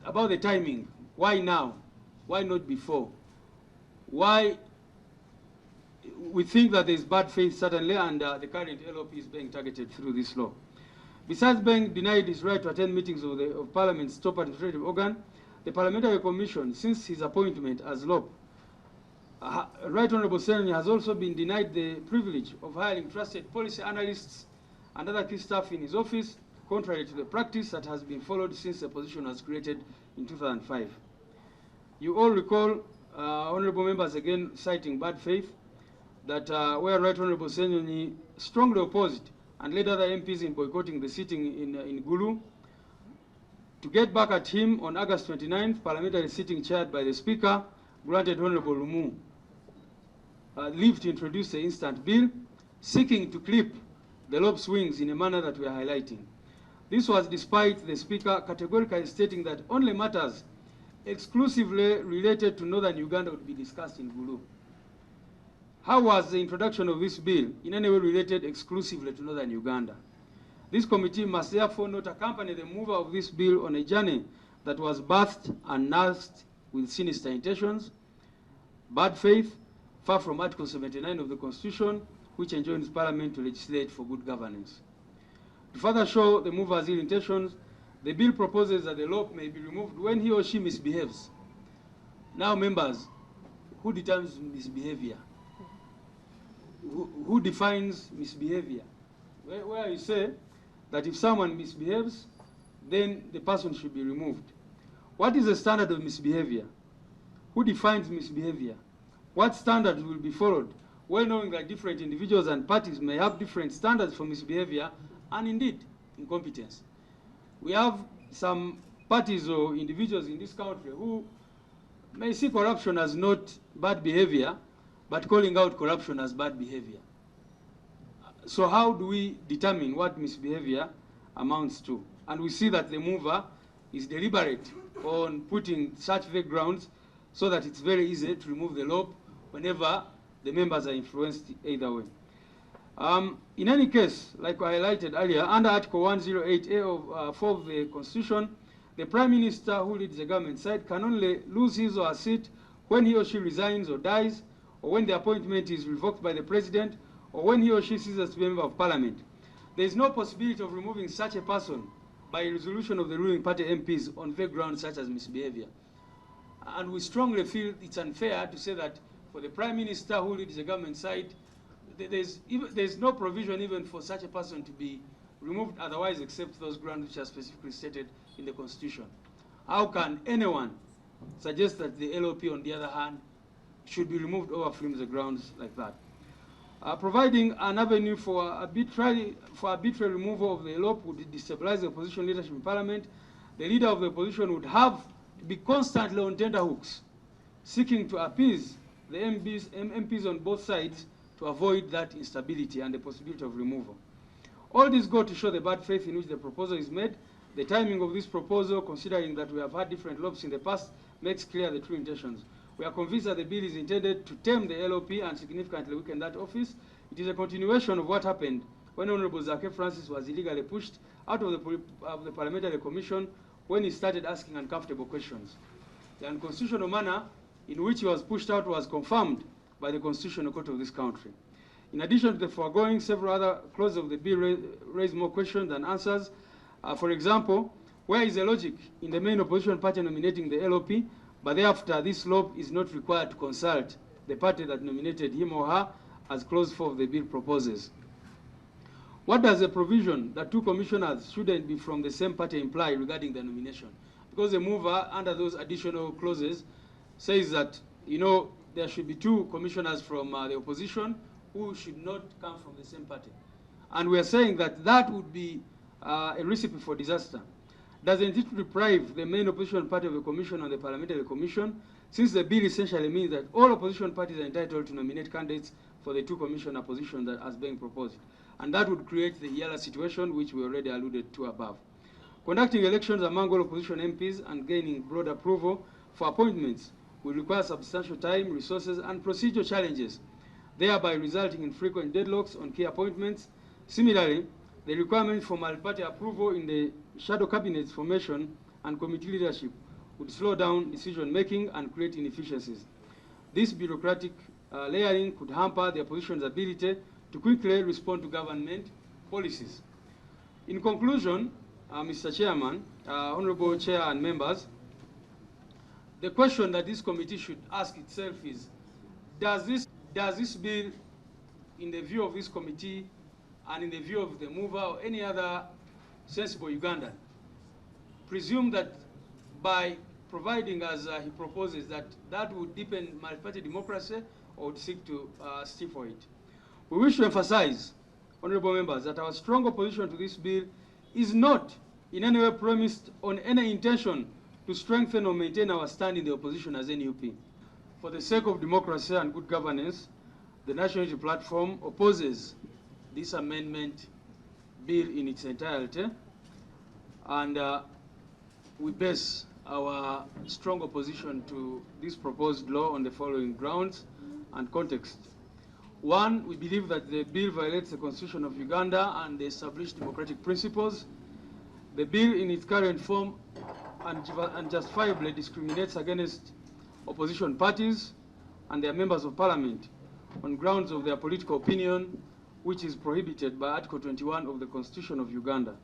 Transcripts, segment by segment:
about the timing. Why now? Why not before? Why we think that there is bad faith, certainly, and the current LOP is being targeted through this law. Besides being denied his right to attend meetings of Parliament's top administrative organ, the Parliamentary Commission, since his appointment as LOP, Right Honourable Senator has also been denied the privilege of hiring trusted policy analysts and other key staff in his office, contrary to the practice that has been followed since the position was created in 2005. You all recall, honourable members, again citing bad faith, that where Right Honourable Senator strongly opposed and led other MPs in boycotting the sitting in Gulu. To get back at him, on August 29th, parliamentary sitting chaired by the Speaker granted Honourable Lumu leave to introduce the instant bill, seeking to clip the LOP's wings in a manner that we are highlighting. This was despite the Speaker categorically stating that only matters exclusively related to Northern Uganda would be discussed in Gulu. How was the introduction of this bill in any way related exclusively to Northern Uganda? This committee must therefore not accompany the mover of this bill on a journey that was birthed and nursed with sinister intentions, bad faith, far from Article 79 of the Constitution, which enjoins Parliament to legislate for good governance. To further show the mover's ill intentions, the bill proposes that the LOP may be removed when he or she misbehaves. Now, members, who determines misbehavior? Who defines misbehavior? Where you say that if someone misbehaves, then the person should be removed. What is the standard of misbehavior? Who defines misbehavior? What standards will be followed? Well knowing that different individuals and parties may have different standards for misbehavior and indeed incompetence. We have some parties or individuals in this country who may see corruption as not bad behavior, but calling out corruption as bad behavior. So how do we determine what misbehavior amounts to? And we see that the mover is deliberate on putting such vague grounds so that it's very easy to remove the LOP whenever the members are influenced either way. In any case, like I highlighted earlier, under Article 108A of 4 of the Constitution, the Prime Minister who leads the government side can only lose his or her seat when he or she resigns or dies, or when the appointment is revoked by the President, or when he or she ceases to be a member of Parliament. There is no possibility of removing such a person by a resolution of the ruling party MPs on vague grounds such as misbehavior. And we strongly feel it's unfair to say that for the Prime Minister who leads the government side, there's no provision even for such a person to be removed otherwise except those grounds which are specifically stated in the Constitution. How can anyone suggest that the LOP, on the other hand, should be removed over flimsy grounds like that? Providing an avenue for arbitrary removal of the LOP would destabilize the opposition leadership in Parliament. The leader of the opposition would have to be constantly on tenterhooks, seeking to appease the MPs on both sides to avoid that instability and the possibility of removal. All this go to show the bad faith in which the proposal is made. The timing of this proposal, considering that we have had different LOPs in the past, makes clear the true intentions. We are convinced that the bill is intended to tame the LOP and significantly weaken that office. It is a continuation of what happened when Honourable Zake Francis was illegally pushed out of the Parliamentary Commission when he started asking uncomfortable questions. The unconstitutional manner in which he was pushed out was confirmed by the Constitutional Court of this country. In addition to the foregoing, several other clauses of the bill raise more questions than answers. For example, where is the logic in the main opposition party nominating the LOP, but thereafter this LOP is not required to consult the party that nominated him or her, as clause 4 of the bill proposes? What does the provision that 2 commissioners shouldn't be from the same party imply regarding the nomination? Because the mover, under those additional clauses, says that, there should be 2 commissioners from the opposition who should not come from the same party. And we are saying that that would be a recipe for disaster. Doesn't it deprive the main opposition party of the commission and the parliamentary commission, since the bill essentially means that all opposition parties are entitled to nominate candidates for the 2 commissioner positions that as being proposed? And that would create the Yala situation, which we already alluded to above. Conducting elections among all opposition MPs and gaining broad approval for appointments will require substantial time, resources, and procedural challenges, thereby resulting in frequent deadlocks on key appointments. Similarly, the requirement for multi-party approval in the shadow cabinet's formation and committee leadership would slow down decision-making and create inefficiencies. This bureaucratic layering could hamper the opposition's ability to quickly respond to government policies. In conclusion, Mr. Chairman, Honorable Chair and members, the question that this committee should ask itself is, does this bill, in the view of this committee and in the view of the mover or any other sensible Ugandan, presume that by providing, as he proposes, that would deepen multi-party democracy, or would seek to stifle it? We wish to emphasize, honorable members, that our strong opposition to this bill is not in any way premised on any intention to strengthen or maintain our stand in the opposition as NUP. For the sake of democracy and good governance, the National Unity Platform opposes this amendment bill in its entirety, and we base our strong opposition to this proposed law on the following grounds and context. One, we believe that the bill violates the Constitution of Uganda and the established democratic principles. The bill in its current form unjustifiably discriminates against opposition parties and their members of parliament on grounds of their political opinion, which is prohibited by Article 21 of the Constitution of Uganda,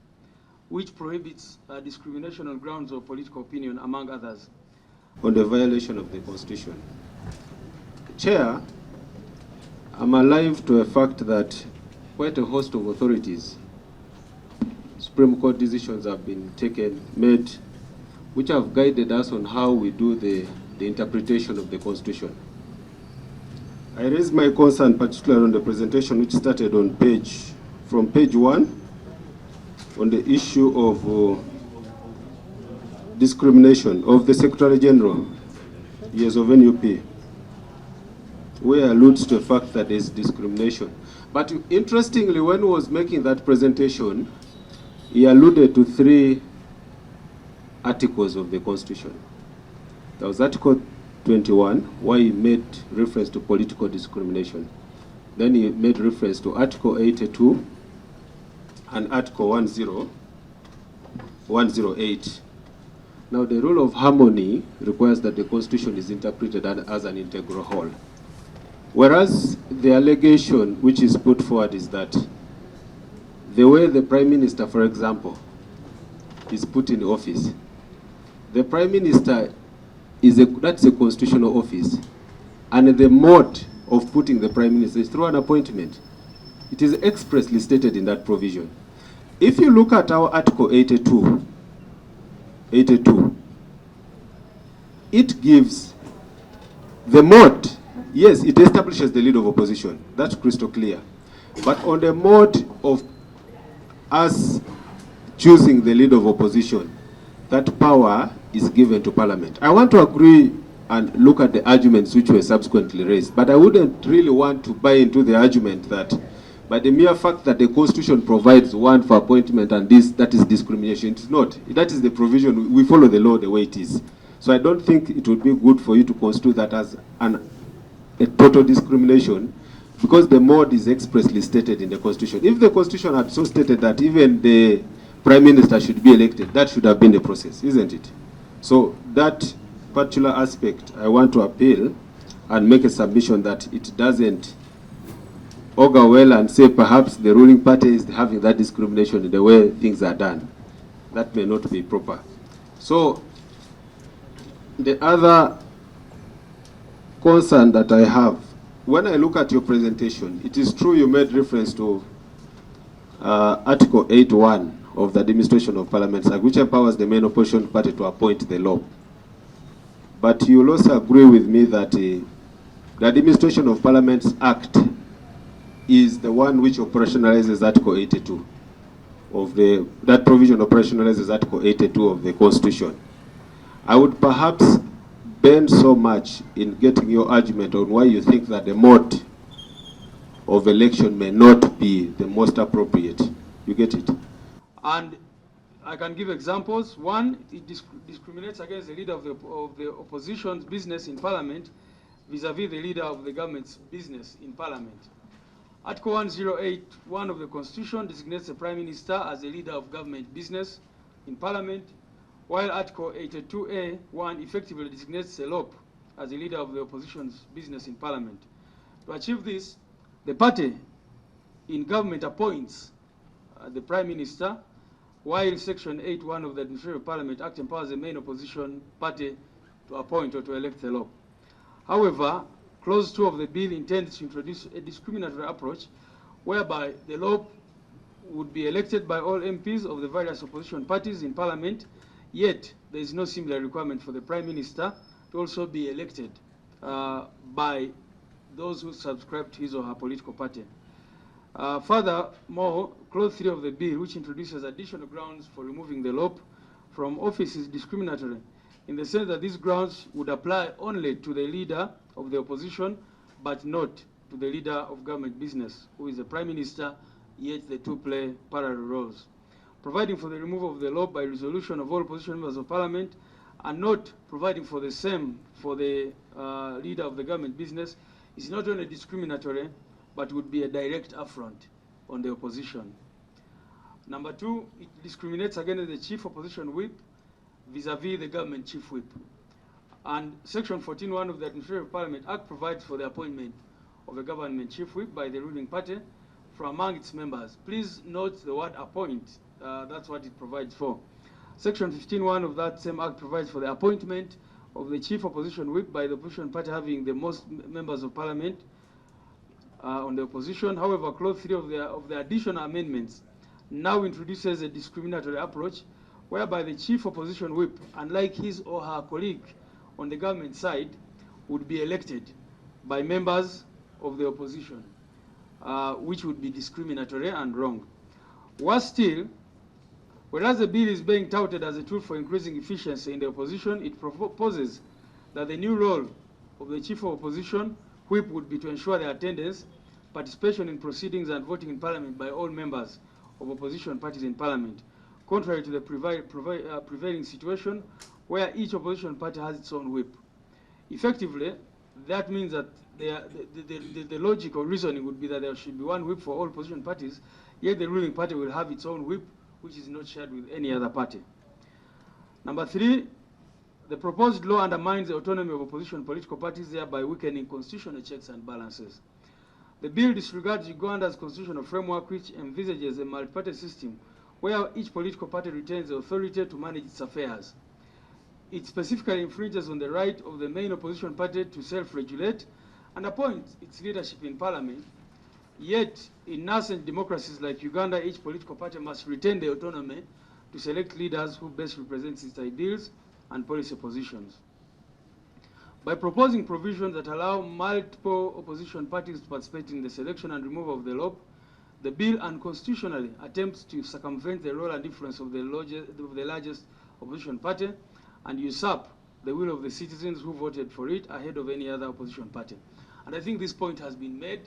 which prohibits discrimination on grounds of political opinion, among others. On the violation of the Constitution. Chair, I'm alive to a fact that quite a host of authorities, Supreme Court decisions have been made, which have guided us on how we do the interpretation of the Constitution. I raised my concern particularly on the presentation which started on from page 1, on the issue of discrimination of the Secretary General, yes, of NUP, where alludes to the fact that there is discrimination. But interestingly, when he was making that presentation, he alluded to 3 articles of the Constitution. There was Article 21, where he made reference to political discrimination. Then he made reference to Article 82 and Article 108. Now, the rule of harmony requires that the Constitution is interpreted as an integral whole. Whereas the allegation which is put forward is that the way the Prime Minister, for example, is put in office, the Prime Minister that's a constitutional office, and the mode of putting the Prime Minister is through an appointment. It is expressly stated in that provision. If you look at our Article 82, it gives the mode. Yes, it establishes the lead of opposition. That's crystal clear. But on the mode of us choosing the lead of opposition, that power is given to Parliament. I want to agree and look at the arguments which were subsequently raised, but I wouldn't really want to buy into the argument that by the mere fact that the Constitution provides one for appointment and that is discrimination. It's not. That is the provision. We follow the law the way it is. So I don't think it would be good for you to construe that as a total discrimination, because the mode is expressly stated in the Constitution. If the Constitution had so stated that even the Prime Minister should be elected, that should have been the process, isn't it? So that particular aspect, I want to appeal and make a submission that it doesn't augur well and say perhaps the ruling party is having that discrimination in the way things are done. That may not be proper. So the other concern that I have, when I look at your presentation, it is true you made reference to Article 8.1 of the Administration of Parliaments Act, which empowers the main opposition party to appoint the law. But you will also agree with me that the Administration of Parliaments Act is the one which operationalizes Article 82 of that provision operationalizes Article 82 of the Constitution. I would perhaps bend so much in getting your argument on why you think that the mode of election may not be the most appropriate. You get it? And I can give examples. One, it discriminates against the leader of the opposition's business in Parliament vis-a-vis the leader of the government's business in Parliament. Article 108.1 of the Constitution designates the Prime Minister as the leader of government business in Parliament, while Article 82A(1) effectively designates a LOP as the leader of the opposition's business in Parliament. To achieve this, the party in government appoints the Prime Minister, while Section 8(1) of the Administrative Parliament Act empowers the main opposition party to appoint or to elect the LOP. However, Clause 2 of the bill intends to introduce a discriminatory approach whereby the LOP would be elected by all MPs of the various opposition parties in Parliament, yet there is no similar requirement for the Prime Minister to also be elected by those who subscribe to his or her political party. Furthermore, Clause 3 of the bill, which introduces additional grounds for removing the LOP from office, is discriminatory in the sense that these grounds would apply only to the leader of the opposition, but not to the leader of government business, who is the Prime Minister, yet the two play parallel roles. Providing for the removal of the LOP by resolution of all opposition members of Parliament and not providing for the same for the leader of the government business is not only discriminatory, but would be a direct affront on the opposition. Number 2, it discriminates against the chief opposition whip vis-a-vis the government chief whip. And Section 14(1) of the Administrative Parliament Act provides for the appointment of a government chief whip by the ruling party from among its members. Please note the word appoint, that's what it provides for. Section 15(1) of that same act provides for the appointment of the chief opposition whip by the opposition party having the most members of Parliament on the opposition. However, Clause 3 of the additional amendments now introduces a discriminatory approach whereby the chief opposition whip, unlike his or her colleague on the government side, would be elected by members of the opposition, which would be discriminatory and wrong. Worse still, whereas the bill is being touted as a tool for increasing efficiency in the opposition, it proposes that the new role of the chief of opposition whip would be to ensure the attendance, participation in proceedings and voting in Parliament by all members of opposition parties in Parliament, contrary to the prevailing situation where each opposition party has its own whip. Effectively, that means that the logic or reasoning would be that there should be one whip for all opposition parties, yet the ruling party will have its own whip, which is not shared with any other party. Number 3, the proposed law undermines the autonomy of opposition political parties, thereby weakening constitutional checks and balances. The bill disregards Uganda's constitutional framework, which envisages a multi-party system where each political party retains the authority to manage its affairs. It specifically infringes on the right of the main opposition party to self-regulate and appoint its leadership in Parliament. Yet, in nascent democracies like Uganda, each political party must retain the autonomy to select leaders who best represent its ideals and policy positions. By proposing provisions that allow multiple opposition parties to participate in the selection and removal of the LOP, the bill unconstitutionally attempts to circumvent the role and influence of the largest opposition party and usurp the will of the citizens who voted for it ahead of any other opposition party. And I think this point has been made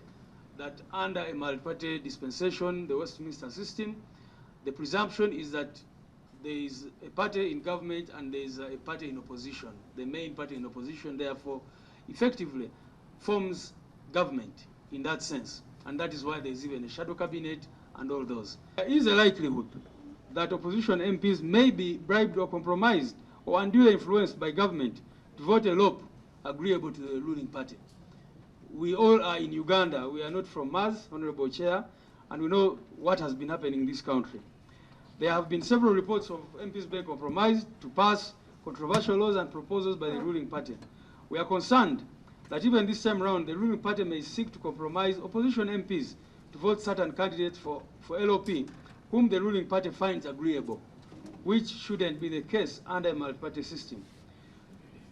that under a multi-party dispensation, the Westminster system, the presumption is that there is a party in government and there is a party in opposition. The main party in opposition, therefore, effectively forms government in that sense. And that is why there is even a shadow cabinet and all those. There is a likelihood that opposition MPs may be bribed or compromised or unduly influenced by government to vote a LOP agreeable to the ruling party. We all are in Uganda. We are not from Mars, Honorable Chair, and we know what has been happening in this country. There have been several reports of MPs being compromised to pass controversial laws and proposals by the ruling party. We are concerned that even this time around, the ruling party may seek to compromise opposition MPs to vote certain candidates for LOP, whom the ruling party finds agreeable, which shouldn't be the case under a multi-party system.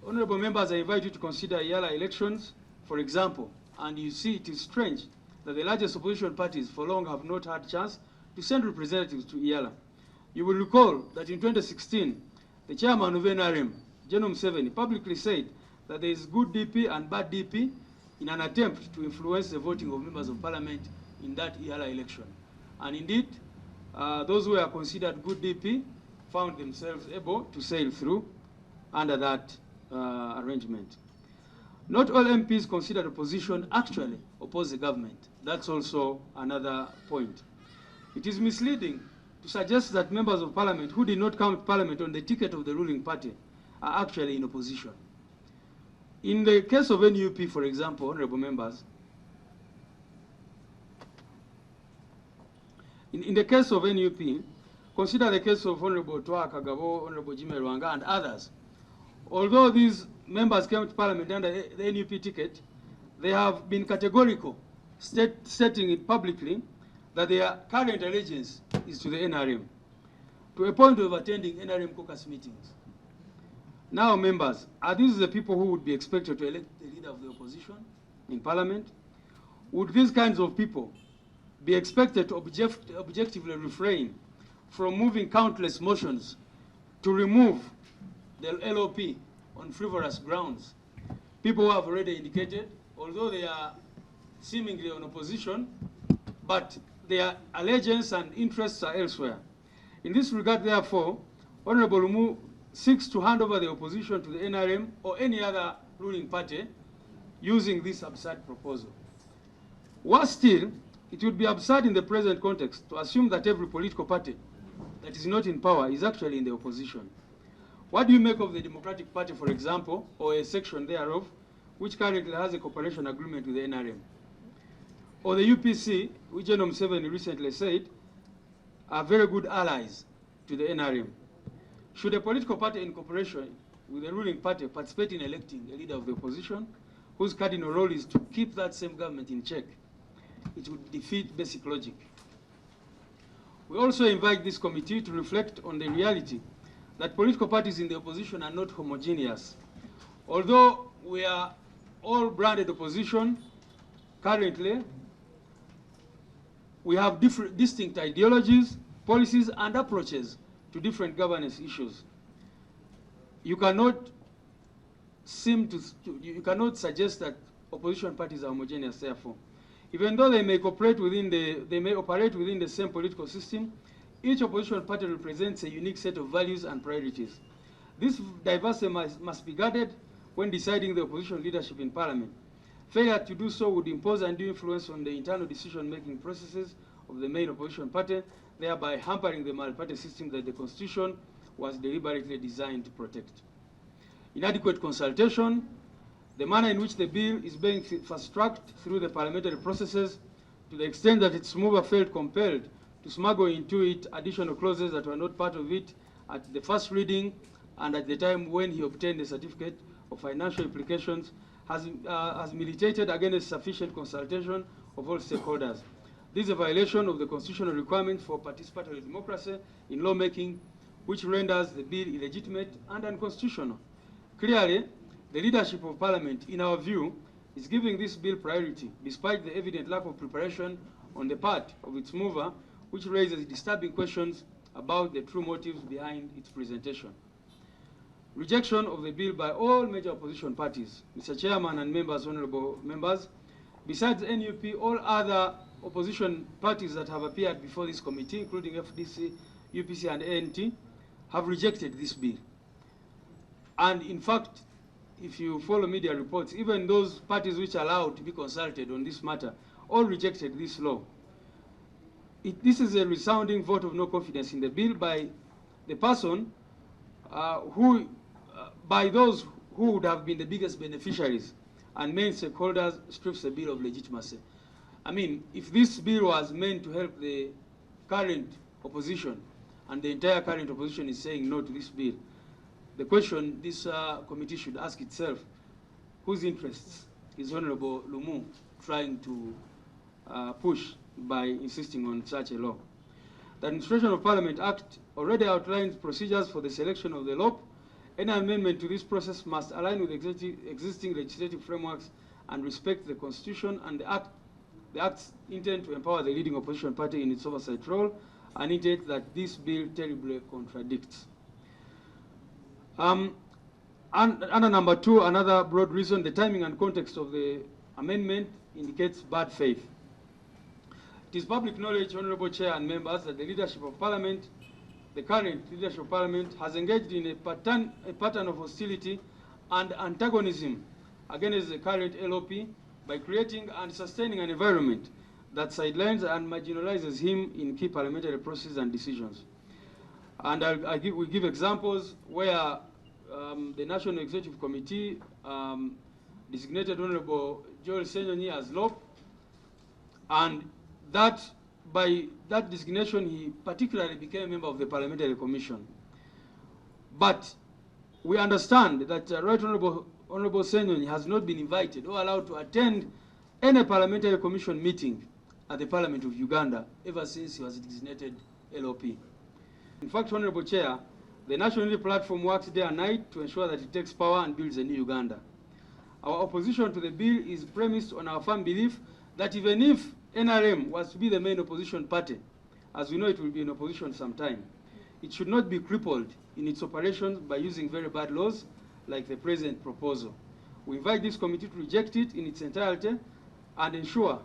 Honorable members, I invite you to consider Yala elections, for example, and you see it is strange that the largest opposition parties for long have not had a chance to send representatives to Yala. You will recall that in 2016, the chairman of NRM, General Museveni, publicly said that there is good DP and bad DP in an attempt to influence the voting of members of parliament in that Yala election. And indeed, those who are considered good DP found themselves able to sail through under that arrangement. Not all MPs considered opposition actually oppose the government. That's also another point. It is misleading to suggest that members of parliament who did not come to parliament on the ticket of the ruling party are actually in opposition. In the case of NUP, for example, honorable members, in the case of NUP, consider the case of Honorable Twa Kagabo, Honorable Jimmy Rwanga, and others. Although these members came to parliament under the NUP ticket, they have been categorical, stating it publicly that their current allegiance is to the NRM, to a point of attending NRM caucus meetings. Now, members, are these the people who would be expected to elect the leader of the opposition in parliament? Would these kinds of people be expected to objectively refrain from moving countless motions to remove the LOP on frivolous grounds? People who have already indicated, although they are seemingly on opposition, but their allegiance and interests are elsewhere. In this regard, therefore, Honorable Lumu seeks to hand over the opposition to the NRM or any other ruling party using this absurd proposal. Worse still, it would be absurd in the present context to assume that every political party that is not in power is actually in the opposition. What do you make of the Democratic Party, for example, or a section thereof, which currently has a cooperation agreement with the NRM? Or the UPC, which General Museveni recently said are very good allies to the NRM. Should a political party in cooperation with the ruling party participate in electing a leader of the opposition, whose cardinal role is to keep that same government in check, it would defeat basic logic. We also invite this committee to reflect on the reality that political parties in the opposition are not homogeneous. Although we are all branded opposition, currently, we have distinct ideologies, policies, and approaches to different governance issues. You cannot suggest that opposition parties are homogeneous, therefore. Even though they may operate within the same political system, each opposition party represents a unique set of values and priorities. This diversity must be guarded when deciding the opposition leadership in parliament. Failure to do so would impose undue influence on the internal decision-making processes of the main opposition party, thereby hampering the multi-party system that the Constitution was deliberately designed to protect. Inadequate consultation, the manner in which the bill is being fast-tracked through the parliamentary processes, to the extent that its mover felt compelled to smuggle into it additional clauses that were not part of it at the first reading and at the time when he obtained the certificate of financial implications, has militated against sufficient consultation of all stakeholders. This is a violation of the constitutional requirement for participatory democracy in lawmaking, which renders the bill illegitimate and unconstitutional. Clearly, the leadership of Parliament, in our view, is giving this bill priority, despite the evident lack of preparation on the part of its mover, which raises disturbing questions about the true motives behind its presentation. Rejection of the bill by all major opposition parties. Mr. Chairman and members, honorable members, besides NUP, all other opposition parties that have appeared before this committee, including FDC, UPC, and ANT, have rejected this bill. And in fact, if you follow media reports, even those parties which are allowed to be consulted on this matter, all rejected this law. This is a resounding vote of no confidence in the bill by the person by those who would have been the biggest beneficiaries and main stakeholders, strips the bill of legitimacy. I mean, if this bill was meant to help the current opposition, and the entire current opposition is saying no to this bill, the question this committee should ask itself, whose interests is Honorable Lumu trying to push by insisting on such a law? The Administration of Parliament Act already outlines procedures for the selection of the LOP. Any amendment to this process must align with existing legislative frameworks and respect the Constitution and the Act's intent to empower the leading opposition party in its oversight role, an intent that this bill terribly contradicts. Under number 2, another broad reason, the timing and context of the amendment indicates bad faith. It is public knowledge, Honorable Chair and members, that the leadership of Parliament, the current leadership of Parliament, has engaged in a pattern of hostility and antagonism against the current LOP by creating and sustaining an environment that sidelines and marginalizes him in key parliamentary processes and decisions. And we give examples where the National Executive Committee designated Honorable Joel Senyonyi as LOP, and that by that designation he particularly became a member of the Parliamentary Commission. But we understand that Right Honorable Senyonyi has not been invited or allowed to attend any Parliamentary Commission meeting at the Parliament of Uganda ever since he was designated LOP. In fact, Honorable Chair, the National Unity Platform works day and night to ensure that it takes power and builds a new Uganda. Our opposition to the bill is premised on our firm belief that even if NRM was to be the main opposition party, as we know it will be in opposition sometime, it should not be crippled in its operations by using very bad laws like the present proposal. We invite this committee to reject it in its entirety and ensure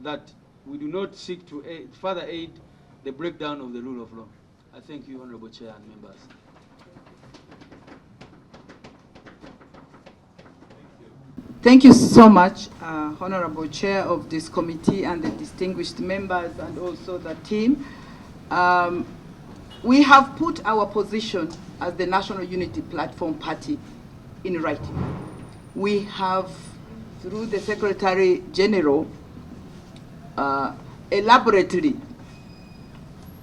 that we do not seek to further aid the breakdown of the rule of law. I thank you, Honorable Chair and members. Thank you so much, Honorable Chair of this committee and the distinguished members and also the team. We have put our position as the National Unity Platform Party in writing. We have, through the Secretary General, elaborately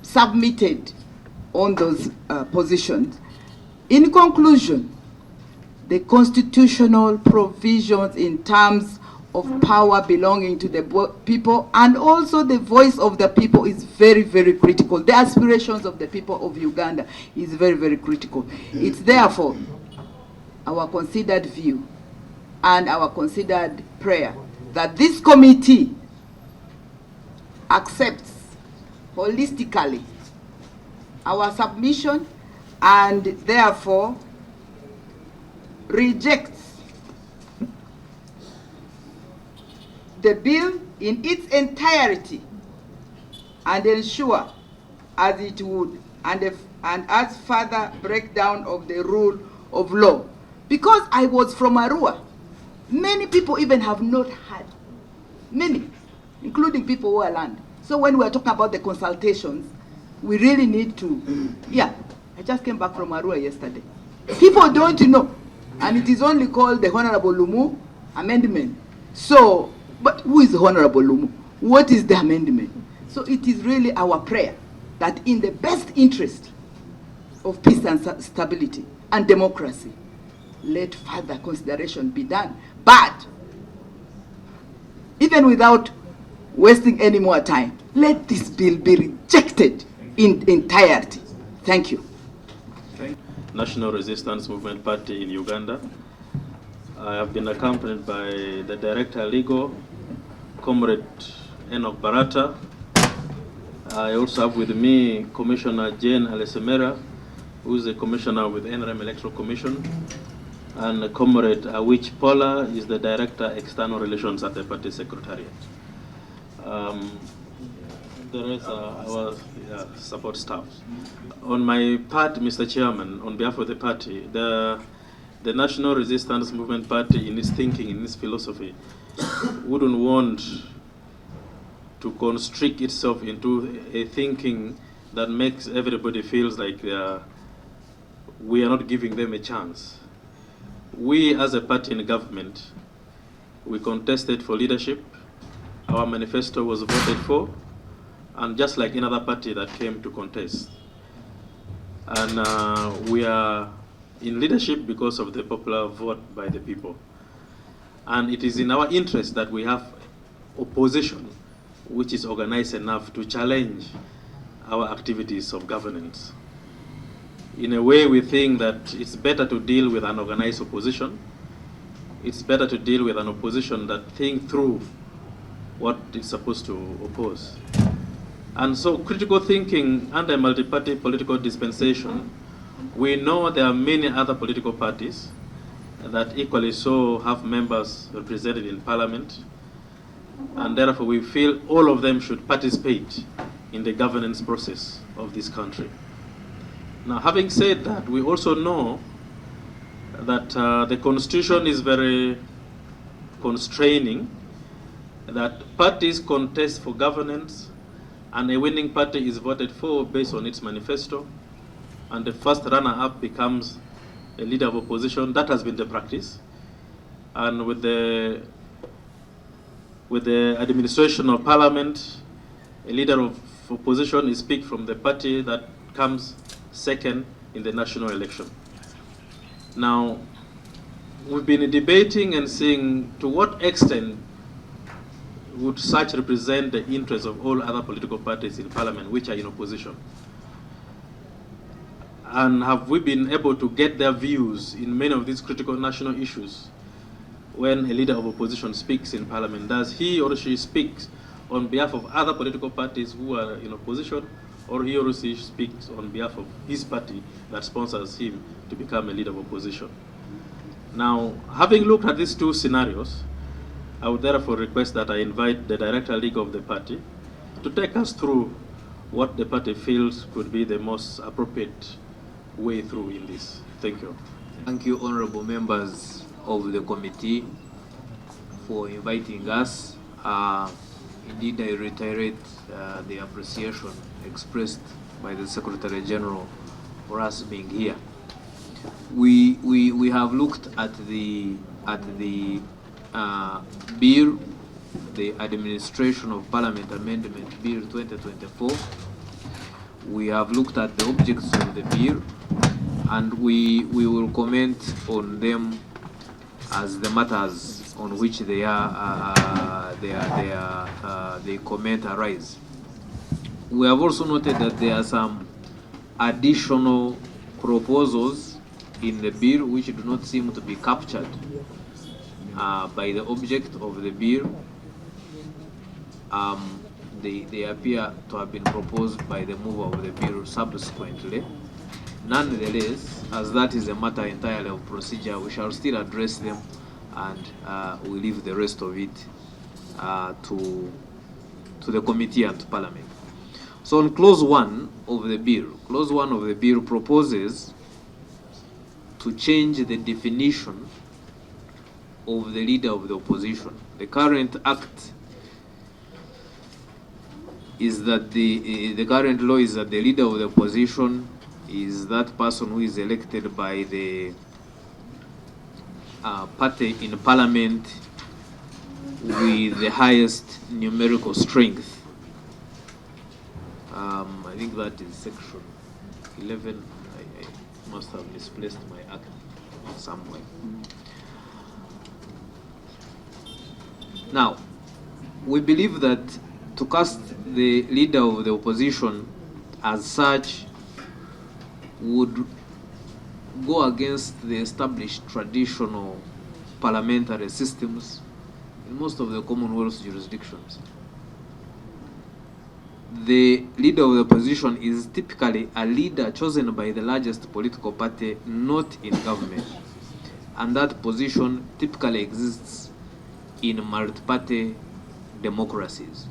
submitted on those positions. In conclusion, the constitutional provisions in terms of power belonging to the people and also the voice of the people is very, very critical. The aspirations of the people of Uganda is very, very critical. It's therefore our considered view and our considered prayer that this committee accepts holistically our submission and therefore rejects the bill in its entirety and ensure as it would and as further breakdown of the rule of law. Because I was from Arua, many people even have not had, many, including people who are land. So when we're talking about the consultations, we really need to, yeah, I just came back from Arua yesterday. People don't know, and it is only called the Honorable Lumu Amendment. So, but who is Honorable Lumu? What is the amendment? So it is really our prayer that in the best interest of peace and stability and democracy, let further consideration be done. But even without wasting any more time, let this bill be rejected in entirety. Thank you. National Resistance Movement Party in Uganda. I have been accompanied by the Director Legal, Comrade Enoch Barata. I also have with me Commissioner Jane Alesemera, who is a commissioner with NRM Electoral Commission, and Comrade Awich Paula is the Director External Relations at the Party Secretariat. The rest are our support staff. On my part, Mr. Chairman, on behalf of the party, the National Resistance Movement Party, in its thinking, in its philosophy, wouldn't want to constrict itself into a thinking that makes everybody feels like we are not giving them a chance. We, as a party in government, we contested for leadership. Our manifesto was voted for, and just like another party that came to contest. And we are in leadership because of the popular vote by the people. And it is in our interest that we have opposition which is organized enough to challenge our activities of governance. In a way, we think that it's better to deal with an organized opposition. It's better to deal with an opposition that think through what it's supposed to oppose. And so critical thinking under multi-party political dispensation, we know there are many other political parties that equally so have members represented in parliament, and therefore we feel all of them should participate in the governance process of this country. Now, having said that, we also know that the Constitution is very constraining that parties contest for governance, and a winning party is voted for based on its manifesto, and the first runner-up becomes a leader of opposition. That has been the practice. And with the administration of parliament, a leader of opposition is picked from the party that comes second in the national election. Now, we've been debating and seeing to what extent would such represent the interests of all other political parties in parliament which are in opposition. And have we been able to get their views in many of these critical national issues? When a leader of opposition speaks in parliament, does he or she speak on behalf of other political parties who are in opposition, or he or she speaks on behalf of his party that sponsors him to become a leader of opposition? Now, having looked at these two scenarios, I would therefore request that I invite the Director League of the party to take us through what the party feels could be the most appropriate way through in this. Thank you. Thank you, honorable members of the committee, for inviting us. Indeed, I reiterate the appreciation expressed by the Secretary General for us being here. We have looked at the bill, the Administration of Parliament Amendment Bill 2024. We have looked at the objects of the bill, and we will comment on them as the matters on which they comment arise. We have also noted that there are some additional proposals in the bill which do not seem to be captured by the object of the bill. They appear to have been proposed by the mover of the bill subsequently. Nonetheless, as that is a matter entirely of procedure, we shall still address them, and we leave the rest of it to the committee and to Parliament. So on clause 1 of the bill proposes to change the definition of the leader of the opposition. The current act is that the current law is that the leader of the opposition is that person who is elected by the party in parliament with the highest numerical strength. I think that is section 11. I must have misplaced my act somewhere. Now, we believe that to cast the leader of the opposition as such would go against the established traditional parliamentary systems in most of the Commonwealth jurisdictions. The leader of the opposition is typically a leader chosen by the largest political party not in government, and that position typically exists in multi-party democracies.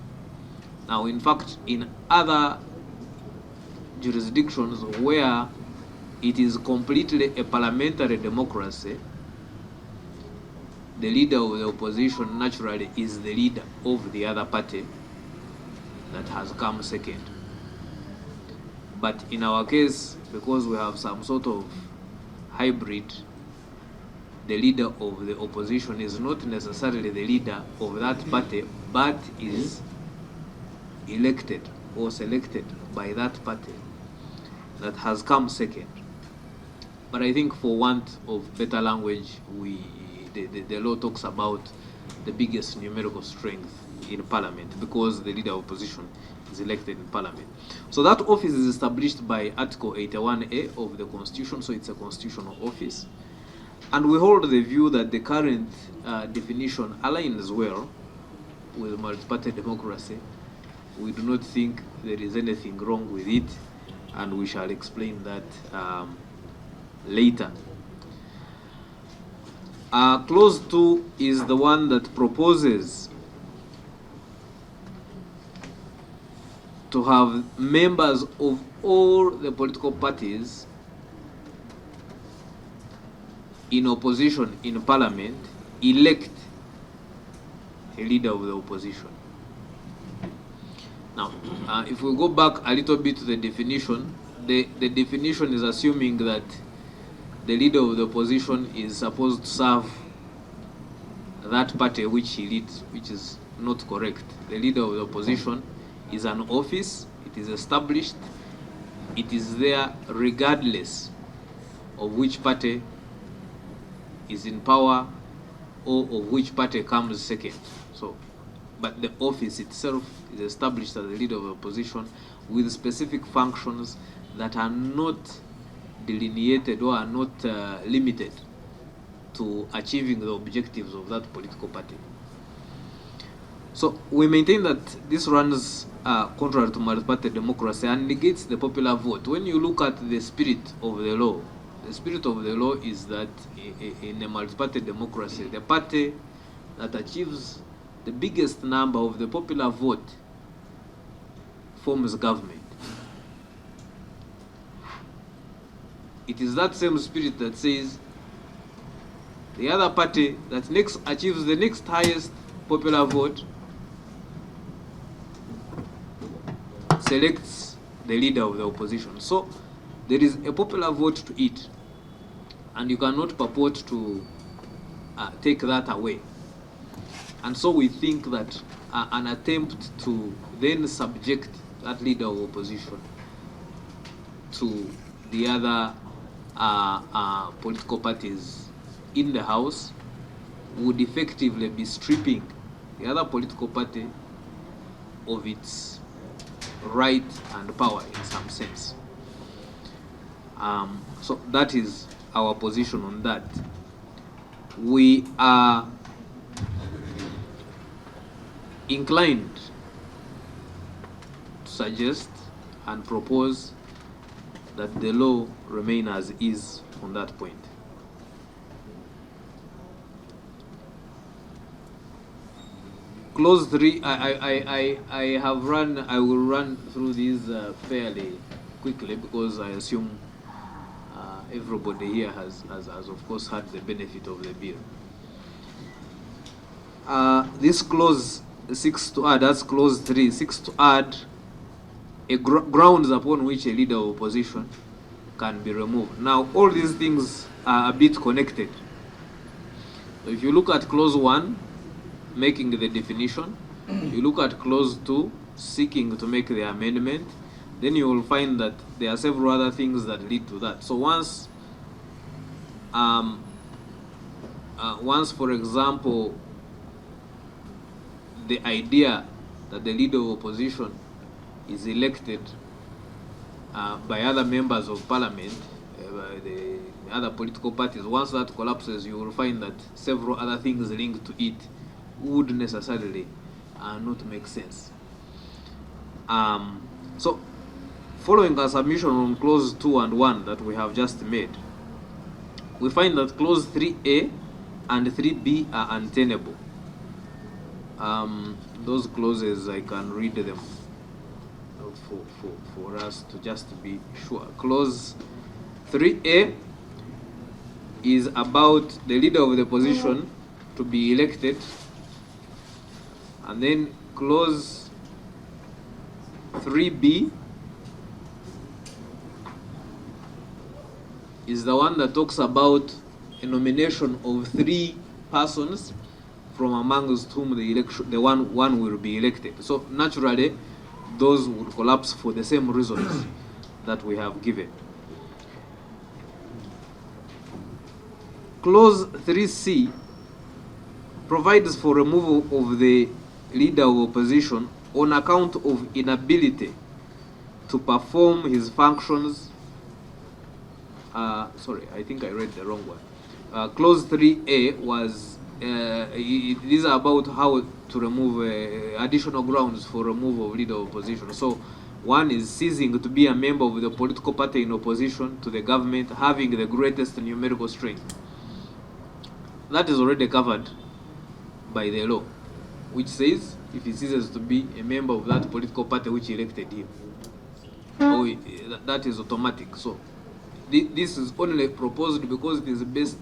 Now, in fact, in other jurisdictions where it is completely a parliamentary democracy, the leader of the opposition naturally is the leader of the other party that has come second. But in our case, because we have some sort of hybrid, the leader of the opposition is not necessarily the leader of that party, but is elected or selected by that party that has come second. But I think for want of better language, the law talks about the biggest numerical strength in parliament, because the leader of opposition is elected in parliament. So that office is established by Article 81A of the Constitution, so it's a constitutional office. And we hold the view that the current definition aligns well with multi-party democracy. We do not think there is anything wrong with it, and we shall explain that later. Clause 2 is the one that proposes to have members of all the political parties in opposition in parliament elect a leader of the opposition. Now, if we go back a little bit to the definition, the definition is assuming that the leader of the opposition is supposed to serve that party which he leads, which is not correct. The leader of the opposition is an office, it is established, it is there regardless of which party is in power or of which party comes second. So, but the office itself is established as the leader of the opposition with specific functions that are not delineated or are not limited to achieving the objectives of that political party. So we maintain that this runs contrary to multi-party democracy and negates the popular vote. When you look at the spirit of the law is that in a multi-party democracy, the party that achieves the biggest number of the popular vote forms government. It is that same spirit that says the other party that next achieves the next highest popular vote selects the leader of the opposition. So there is a popular vote to it, and you cannot purport to take that away. And so we think that an attempt to then subject that leader of opposition to the other political parties in the House would effectively be stripping the other political party of its right and power in some sense. So that is our position on that. We are inclined to suggest and propose that the law remain as is on that point. Clause 3, I will run through these fairly quickly because I assume everybody here has of course had the benefit of the bill. This clause seeks to add, as clause 3 seeks to add a grounds upon which a leader of opposition can be removed. Now, all these things are a bit connected. So if you look at clause 1, making the definition, you look at clause 2, seeking to make the amendment, then you will find that there are several other things that lead to that. So once, for example, the idea that the leader of opposition is elected by other members of parliament, by the other political parties, once that collapses, you will find that several other things linked to it would necessarily not make sense. So, following our submission on clause 2 and 1 that we have just made, we find that clause 3A and 3B are untenable. Those clauses, I can read them for us to just be sure. Clause 3A is about the leader of the opposition to be elected, and then clause 3B is the one that talks about a nomination of 3 persons from amongst whom the one will be elected. So naturally, those would collapse for the same reasons that we have given. Clause 3C provides for removal of the leader of opposition on account of inability to perform his functions. Sorry, I think I read the wrong one. Clause 3A was, these are about how to remove additional grounds for removal of leader of opposition. So one is ceasing to be a member of the political party in opposition to the government, having the greatest numerical strength. That is already covered by the law, which says if he ceases to be a member of that political party which elected him, that is automatic. So this is only proposed because it is based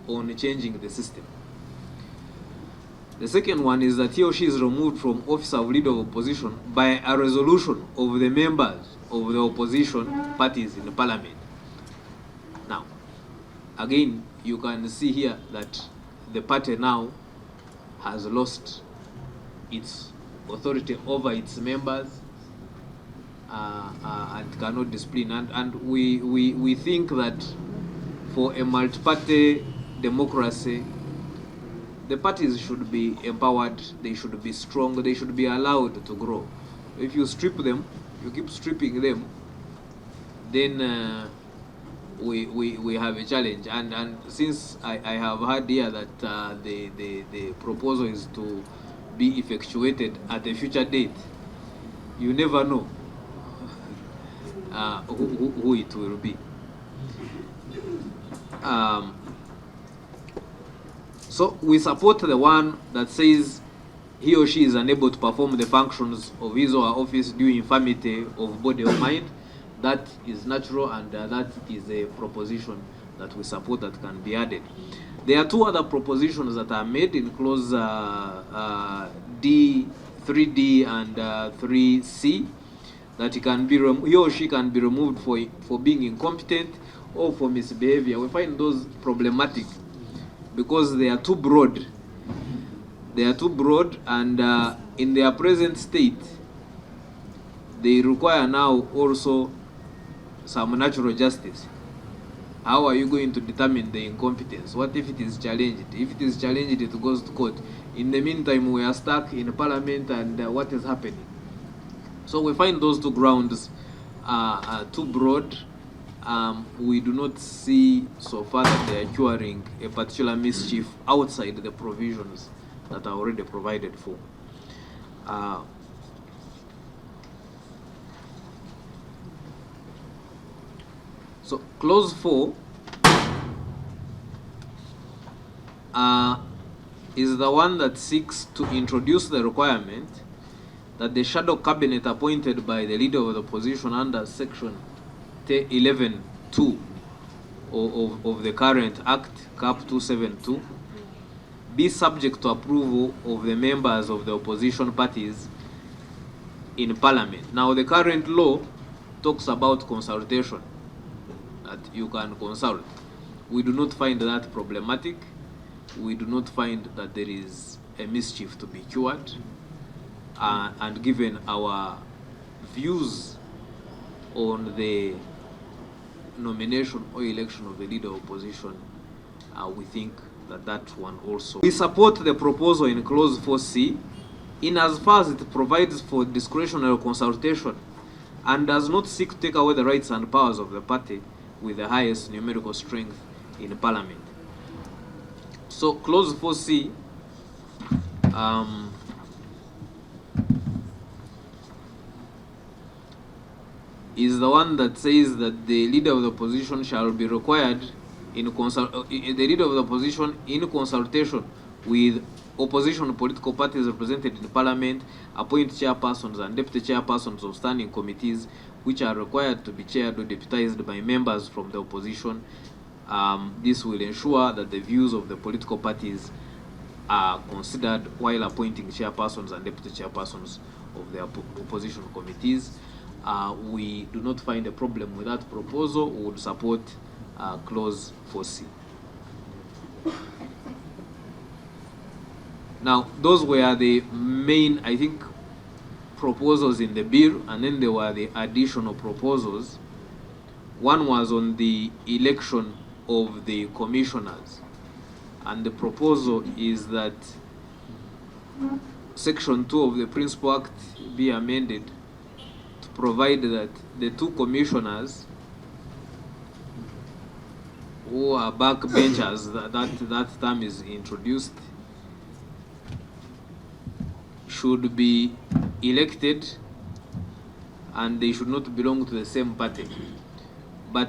on changing the system. The second one is that he or she is removed from office of leader of opposition by a resolution of the members of the opposition parties in the parliament. Now, again, you can see here that the party now has lost its authority over its members and cannot discipline. And we think that for a multi-party democracy, the parties should be empowered, they should be strong, they should be allowed to grow. If you strip them, you keep stripping them, then we have a challenge. And since I have heard here that the proposal is to be effectuated at a future date, you never know who it will be. So we support the one that says he or she is unable to perform the functions of his or her office due infirmity of body or mind. That is natural, and that is a proposition that we support that can be added. There are two other propositions that are made in clause D, 3D and 3C, that he or she can be removed for being incompetent or for misbehavior. We find those problematic because they are too broad. They are too broad, and in their present state, they require now also some natural justice. How are you going to determine the incompetence? What if it is challenged? If it is challenged, it goes to court. In the meantime, we are stuck in parliament, and what is happening? So we find those two grounds too broad. We do not see so far that they are curing a particular mischief outside the provisions that are already provided for. So clause 4 is the one that seeks to introduce the requirement that the shadow cabinet appointed by the leader of the opposition under section 11.2 of the current Act, Cap 272, be subject to approval of the members of the opposition parties in parliament. Now, the current law talks about consultation, that you can consult. We do not find that problematic. We do not find that there is a mischief to be cured. And given our views on the nomination or election of the leader of opposition, we think that one also. We support the proposal in clause 4C in as far as it provides for discretionary consultation and does not seek to take away the rights and powers of the party with the highest numerical strength in parliament. So clause 4C is the one that says that the leader of the opposition shall be required the leader of the opposition in consultation with opposition political parties represented in parliament, appoint chairpersons and deputy chairpersons of standing committees which are required to be chaired or deputized by members from the opposition. This will ensure that the views of the political parties are considered while appointing chairpersons and deputy chairpersons of the opposition committees. We do not find a problem with that proposal. We would support clause 4C. Now, those were the main, I think, proposals in the bill, and then there were the additional proposals. One was on the election of the commissioners, and the proposal is that Section 2 of the Principal Act be amended to provide that the two commissioners who are backbenchers, that term is introduced, should be elected and they should not belong to the same party. But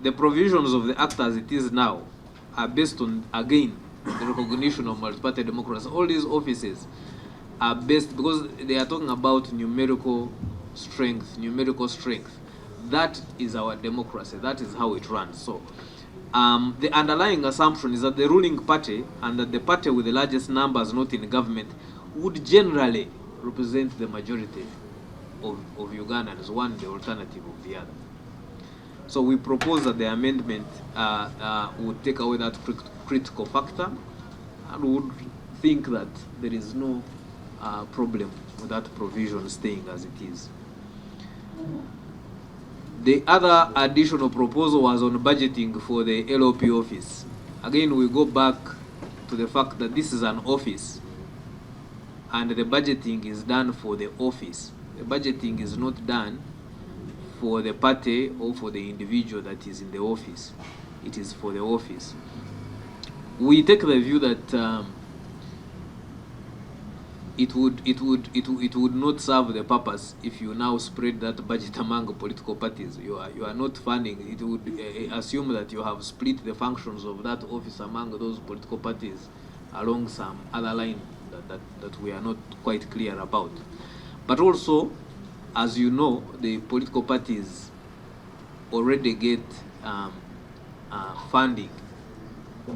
the provisions of the Act as it is now are based on, again, the recognition of multi-party democracy. All these offices are based, because they are talking about numerical strength. That is our democracy. That is how it runs. So the underlying assumption is that the ruling party and that the party with the largest numbers not in government would generally represent the majority of Ugandans, one the alternative of the other. So we propose that the amendment would take away that critical factor and would think that there is no problem with that provision staying as it is. The other additional proposal was on budgeting for the LOP office. Again, we go back to the fact that this is an office and the budgeting is done for the office. The budgeting is not done for the party or for the individual that is in the office. It is for the office. We take the view that it would not serve the purpose if you now spread that budget among political parties. You are not funding. It would assume that you have split the functions of that office among those political parties along some other line that we are not quite clear about. But also, as you know, the political parties already get funding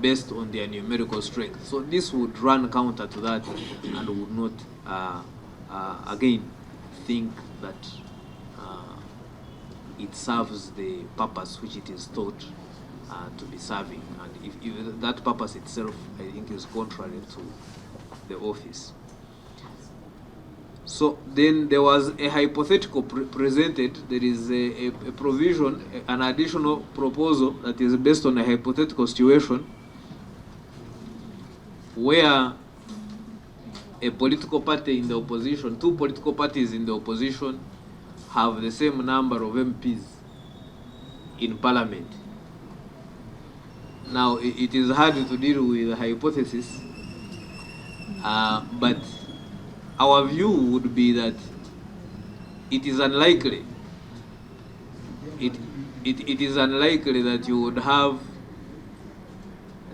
based on their numerical strength. So this would run counter to that and would not, again, think that it serves the purpose which it is thought to be serving. And if that purpose itself, I think, is contrary to the office. So then there was a hypothetical presented. There is a provision, an additional proposal that is based on a hypothetical situation where a political party in the opposition, two political parties in the opposition, have the same number of MPs in parliament. Now, it is hard to deal with a hypothesis, but our view would be that it is unlikely. It is unlikely that you would have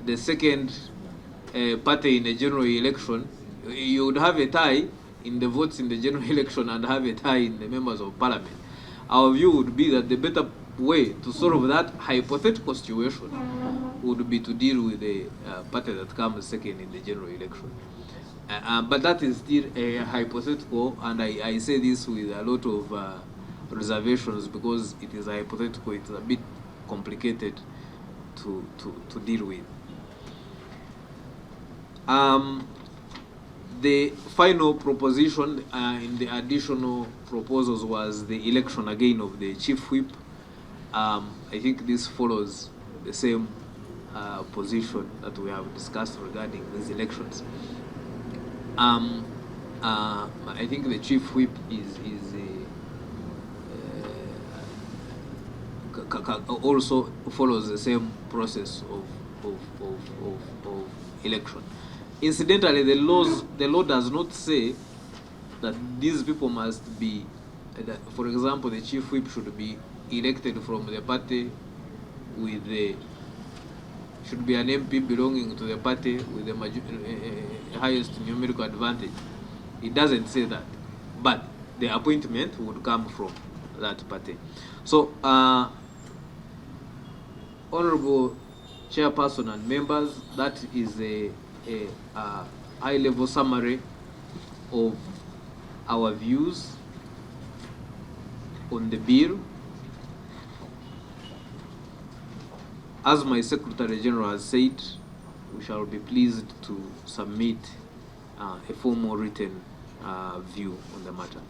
the second party in the general election. You would have a tie in the votes in the general election and have a tie in the members of parliament. Our view would be that the better way to solve that hypothetical situation would be to deal with the party that comes second in the general election. But that is still a hypothetical, and I say this with a lot of reservations because it is a hypothetical. It's a bit complicated to deal with. The final proposition in the additional proposals was the election again of the chief whip. I think this follows the same position that we have discussed regarding these elections. I think the chief whip also follows the same process of election. Incidentally, the law does not say that these people must be, for example, the chief whip should be elected from the party with the, should be an MP belonging to the party with the highest numerical advantage. It doesn't say that, but the appointment would come from that party. So, Honorable Chairperson and members, that is a high-level summary of our views on the bill. As my Secretary General has said, we shall be pleased to submit a formal written view on the matter.